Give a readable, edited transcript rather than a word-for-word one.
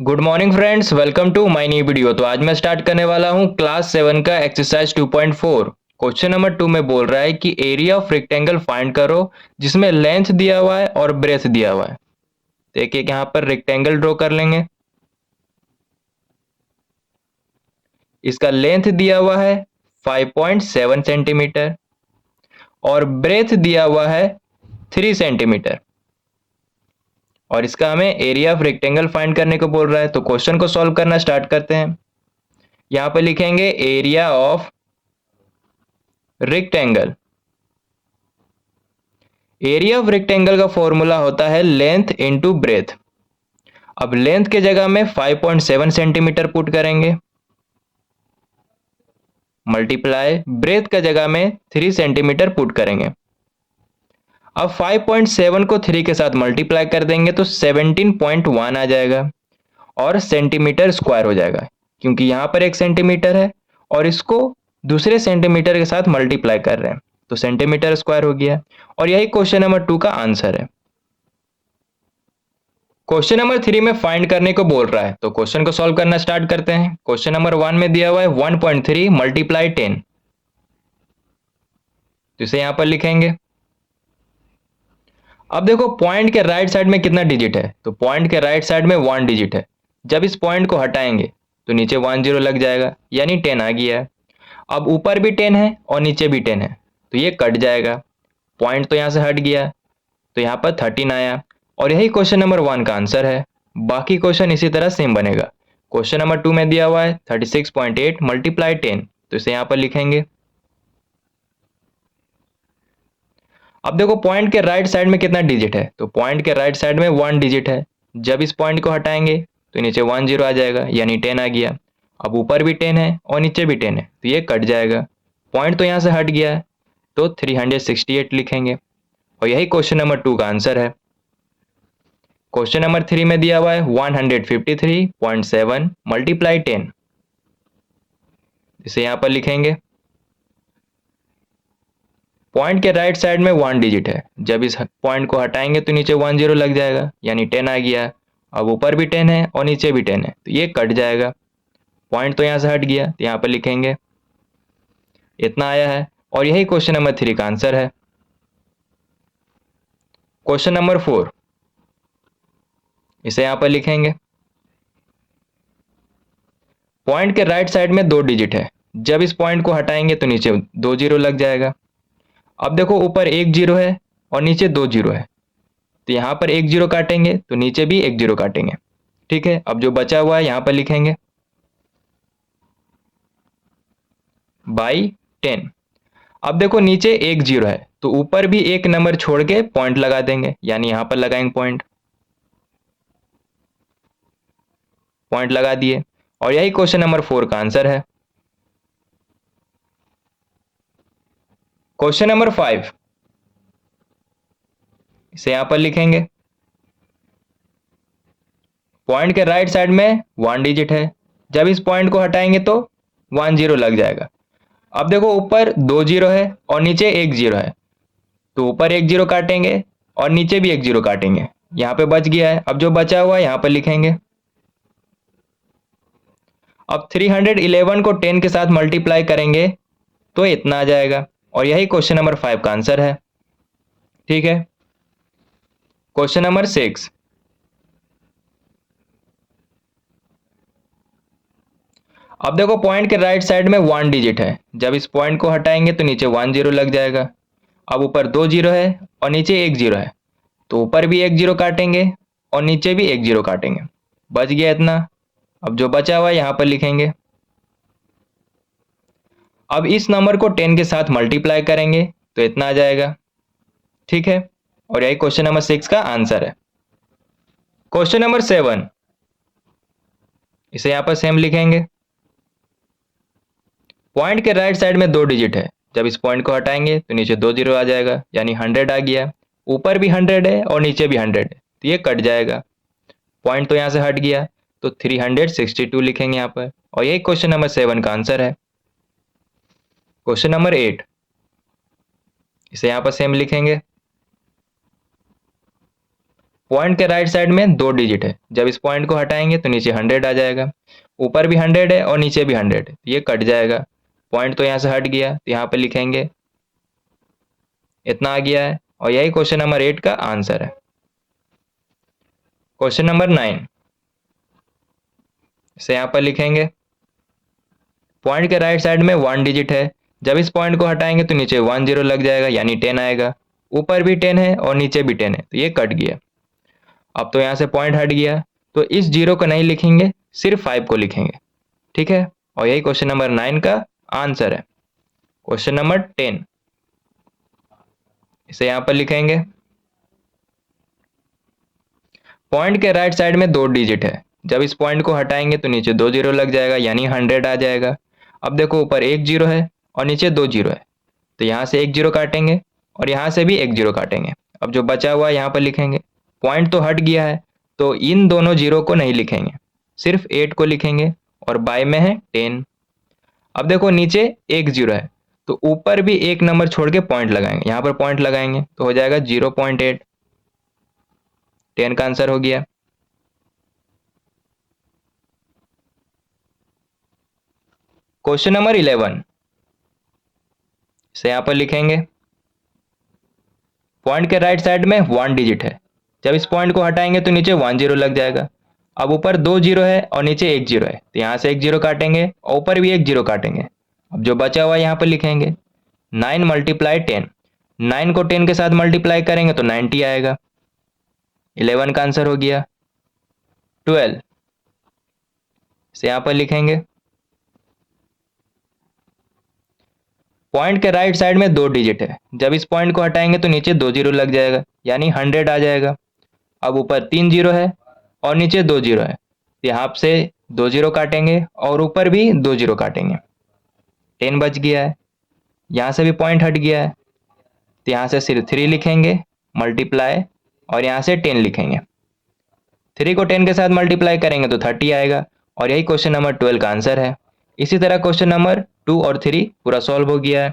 Good morning friends, welcome to my new video. तो आज मैं स्टार्ट करने वाला हूं क्लास 7 का एक्सरसाइज 2.4। क्वेश्चन नंबर 2 में बोल रहा है कि एरिया ऑफ रेक्टेंगल फाइंड करो जिसमें लेंथ दिया हुआ है और ब्रेथ दिया हुआ है। देखिए यहाँ पर रेक्टेंगल ड्रॉ कर लेंगे। इसका लेंथ दिया हुआ है 5.7 सेंटीमीटर और ब्रेथ दिया हुआ है 3 सेंटीमीटर और इसका हमें एरिया ऑफ रेक्टेंगल फाइंड करने को बोल रहा है। तो क्वेश्चन को सॉल्व करना स्टार्ट करते हैं। यहाँ पर लिखेंगे area of rectangle. Area of rectangle का फॉर्मूला होता है लेंथ इनटू ब्रेथ। अब लेंथ के जगह में 5.7 सेंटीमीटर पुट करेंगे, मल्टीप्लाई ब्रेथ का जगह में 3 सेंटीमीटर पुट करेंगे। अब 5.7 को 3 के साथ मल्टीप्लाई कर देंगे तो 17.1 आ जाएगा और सेंटीमीटर स्क्वायर हो जाएगा, क्योंकि यहां पर 1 सेंटीमीटर है और इसको दूसरे सेंटीमीटर के साथ मल्टीप्लाई कर रहे हैं तो सेंटीमीटर स्क्वायर हो गया। और यही क्वेश्चन नंबर 2 का आंसर है। क्वेश्चन नंबर 3 में फाइंड करने को बोल रहा है, तो क्वेश्चन को सॉल्व करना स्टार्ट करते हैं। क्वेश्चन नंबर 1 में दिया हुआ है 1.3 मल्टीप्लाई 10, तो इसे यहां पर लिखेंगे। अब देखो पॉइंट के राइट साइड में कितना डिजिट है, तो पॉइंट के राइट साइड में 1 डिजिट है। जब इस पॉइंट को हटाएंगे तो नीचे 1 0 लग जाएगा, यानी 10 आ गया है। अब ऊपर भी 10 है और नीचे भी 10 है, तो ये कट जाएगा। पॉइंट तो यहां से हट गया, तो यहाँ पर 13 आया और यही क्वेश्चन नंबर 1 का आंसर है। बाकी क्वेश्चन इसी तरह सेम बनेगा। क्वेश्चन नंबर 2 में दिया हुआ है 36.8 मल्टीप्लाई 10, तो इसे यहाँ पर लिखेंगे। अब देखो पॉइंट के राइट साइड में कितना डिजिट है, तो पॉइंट के राइट साइड में 1 डिजिट है। जब इस पॉइंट को हटाएंगे तो नीचे 1 0 आ जाएगा, यानी 10 आ गया। अब ऊपर भी 10 है और नीचे भी 10 है, तो ये कट जाएगा। पॉइंट तो यहाँ से हट गया है, तो 368 लिखेंगे और यही क्वेश्चन नंबर 2 का आंसर है। क्वेश्चन नंबर 3 में दिया हुआ है 153.7 मल्टीप्लाई 10, इसे यहां पर लिखेंगे। पॉइंट के राइट साइड में 1 डिजिट है। जब इस पॉइंट को हटाएंगे तो नीचे 1 0 लग जाएगा, यानी 10 आ गया। अब ऊपर भी 10 है और नीचे भी 10 है, तो ये कट जाएगा। पॉइंट तो यहां से हट गया, तो यहां पर लिखेंगे। इतना आया है और यही क्वेश्चन नंबर 3 का आंसर है। क्वेश्चन नंबर 4, इसे यहां पर लिखेंगे। पॉइंट के राइट साइड में 2 डिजिट है। जब इस पॉइंट को हटाएंगे तो नीचे 2 0 लग जाएगा। अब देखो ऊपर 1 0 है और नीचे 2 0 है, तो यहाँ पर 1 0 काटेंगे तो नीचे भी 1 0 काटेंगे। ठीक है, अब जो बचा हुआ है यहाँ पर लिखेंगे बाई 10। अब देखो नीचे 1 0 है, तो ऊपर भी एक नंबर छोड़ के पॉइंट लगा देंगे, यानी यहाँ पर लगाएंगे पॉइंट। पॉइंट लगा दिए और यही क्वेश्चन नंबर 4 का आंसर है। क्वेश्चन नंबर 5, इसे यहां पर लिखेंगे। पॉइंट के राइट साइड में 1 डिजिट है। जब इस पॉइंट को हटाएंगे तो 1 0 लग जाएगा। अब देखो ऊपर 2 0 है और नीचे 1 0 है, तो ऊपर 1 0 काटेंगे और नीचे भी 1 0 काटेंगे। यहाँ पे बच गया है। अब जो बचा हुआ है यहाँ पर लिखेंगे। अब 311 को 10 के साथ मल्टीप्लाई करेंगे तो इतना आ जाएगा और यही क्वेश्चन नंबर 5 का आंसर है। ठीक है, क्वेश्चन नंबर 6, अब देखो पॉइंट के राइट साइड में 1 डिजिट है। जब इस पॉइंट को हटाएंगे तो नीचे 1 0 लग जाएगा। अब ऊपर 2 0 है और नीचे 1 0 है, तो ऊपर भी 1 0 काटेंगे और नीचे भी 1 0 काटेंगे। बच गया इतना। अब जो बचा हुआ है यहाँ पर लिखेंगे। अब इस नंबर को 10 के साथ मल्टीप्लाई करेंगे तो इतना आ जाएगा। ठीक है, और यही क्वेश्चन नंबर 6 का आंसर है। क्वेश्चन नंबर 7, इसे यहाँ पर सेम लिखेंगे। पॉइंट के राइट साइड में 2 डिजिट है। जब इस पॉइंट को हटाएंगे तो नीचे 2 0 आ जाएगा, यानी 100 आ गया। ऊपर भी 100 है और नीचे भी 100 है, तो ये कट जाएगा। पॉइंट तो यहाँ से हट गया, तो 362 लिखेंगे यहाँ पर और यही क्वेश्चन नंबर 7 का आंसर है। क्वेश्चन नंबर 8, इसे यहाँ पर सेम लिखेंगे। पॉइंट के राइट साइड में 2 डिजिट है, जब इस पॉइंट को हटाएंगे तो नीचे 100 आ जाएगा। ऊपर भी 100 है और नीचे भी 100 है, ये कट जाएगा। पॉइंट तो यहाँ से हट गया, तो यहाँ पे लिखेंगे इतना आ गया है, और यही क्वेश्चन नंबर 8 का आंसर है। क्वेश्चन नंबर 9, इसे यहाँ पर लिखेंगे पॉइंट के राइट साइड में 1 डिजिट है, जब इस पॉइंट को हटाएंगे तो नीचे 10 लग जाएगा, यानी 10 आएगा। ऊपर भी 10 है और नीचे भी 10 है, तो ये कट गया। अब तो यहाँ से पॉइंट हट गया, तो इस 0 को नहीं लिखेंगे, सिर्फ 5 को लिखेंगे, ठीक है। और यही क्वेश्चन नंबर 9 का आंसर है। क्वेश्चन नंबर 10, इसे यहाँ पर लिखेंगे पॉइंट के राइट साइड में 2 डिजिट है, जब इस पॉइंट को हटाएंगे तो नीचे 2 0 लग जाएगा, यानी 100 आ जाएगा। अब देखो ऊपर 1 0 है और नीचे 2 0 है, तो यहाँ से 1 0 काटेंगे और यहाँ से भी 1 0 काटेंगे। अब जो बचा हुआ यहाँ पर लिखेंगे। पॉइंट तो हट गया है, तो इन दोनों 0 को नहीं लिखेंगे, सिर्फ 8 को लिखेंगे, और बाय में है 10। अब देखो नीचे 1 0 है, तो ऊपर भी एक नंबर छोड़ के पॉइंट लगाएंगे, यहाँ पर पॉइंट लगाएंगे तो हो जाएगा 0.8। 10 का आंसर हो गया। क्वेश्चन नंबर 11, इसे यहाँ पर लिखेंगे पॉइंट के राइट साइड में 1 डिजिट है, जब इस पॉइंट को हटाएंगे तो नीचे 1 0 लग जाएगा। अब ऊपर 2 0 है और नीचे 1 0 है, तो यहाँ से 1 0 काटेंगे और ऊपर भी 1 0 काटेंगे। अब जो बचा हुआ यहाँ पर लिखेंगे 9 × 10। 9 को 10 के साथ मल्टीप्लाई करेंगे तो 90 आएगा। 11 का आंसर हो गया। 12, इसे यहाँ पर लिखेंगे पॉइंट के राइट साइड में 2 डिजिट है, जब इस पॉइंट को हटाएंगे तो नीचे 2 0 लग जाएगा, यानी 100 आ जाएगा। अब ऊपर 3 0 है और नीचे 2 0 है, यहाँ से 2 0 काटेंगे और ऊपर भी 2 0 काटेंगे। 10 बच गया है, यहाँ से भी पॉइंट हट गया है, तो यहाँ से सिर्फ 3 लिखेंगे मल्टीप्लाई, और यहाँ से 10 लिखेंगे। 3 को 10 के साथ मल्टीप्लाई करेंगे तो 30 आएगा, और यही क्वेश्चन नंबर 12 का आंसर है। इसी तरह क्वेश्चन नंबर 2 और 3 पूरा सॉल्व हो गया है।